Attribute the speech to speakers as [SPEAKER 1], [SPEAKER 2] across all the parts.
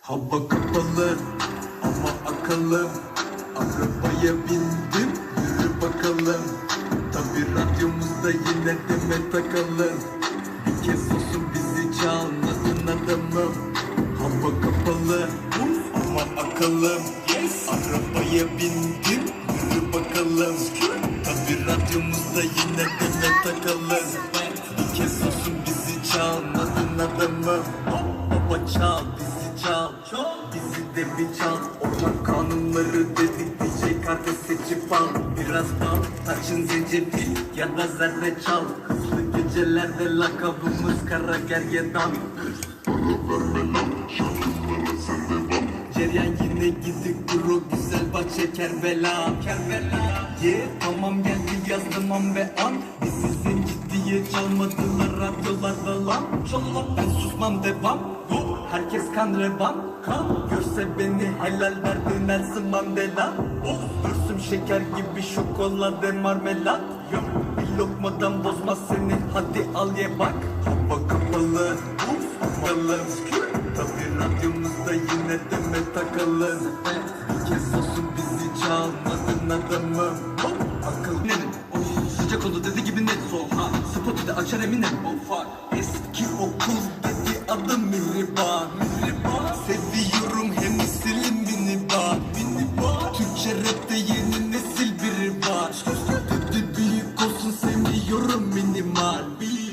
[SPEAKER 1] Hava kapalı ama akıllı. Arabaya bindim, yürü bakalım. Tabi radyomuzda yine deme takalım. Bir kez olsun bizi çalmadın adamım. Hava kapalı ama akıllım. Arabaya bindim, yürü bakalım. Tabi radyomuzda yine deme takalım. Bir kez olsun bizi çalmadın adamım. Baba çal, bizi çal, bizi de bir çal. Orman kanunları dedik, DJ kartı seçip al. Biraz bal, tarçın zencefil ya da zerdeçal. Hızlı gecelerde lakabımız kara gergedan. Ceryan yine gidik bro, güzel bahçe Kerbela. Tamam geldi yazdım an ve an. Bizi zenci diye çalmadılar radyolarda lan. Ben susmam devam. Herkes kan revan. Görse beni helal derdi Nelson Mandela. Görsüm şeker gibi şokolade marmelat. Bir lokmadan bozmaz seni, hadi al ye bak. Hava kapalı ama tabi radyomuzda yine deme takalım. Bir kez olsun bizi çalmadın adamım. Akıl benim, sıcak oldu dedi gibi net soha. Spotify açar eminim, eski okul dedi adım Mihriban. Seviyorum hem isilim minibar. Türkçe rapte yeni nesil biri var. Dedi büyük olsun sevmiyorum minimal.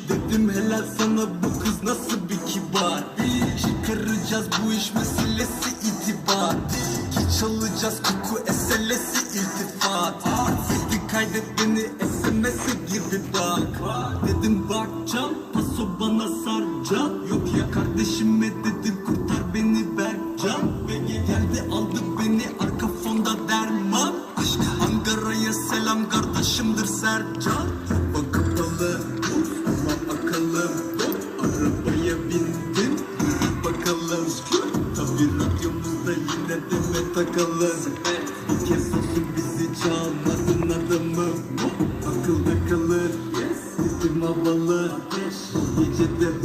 [SPEAKER 1] Dedim helal sana, bu kız nasıl bir kibar. Çıkaracağız bu iş meselesi itibar. Hiç alacağız koku eselesi iltifat. Dedi kaydet beni SMS'e gibi bak. Dedim bakcan paso bana sarcan. Yok ya kardeşime dedim kurtar beni Berkcan. Geldi aldı beni arka fonda derman. Aşk Ankara'ya selam kardeşimdir Sercan. Hava kapalı ama akıllım. Arabaya bindim, yürü bakalım. Tabi radyomuzda yine deme takalım. Bir kez olsun bizi çalmadın adamım. Akılda kalır, dedim havalı. Gecede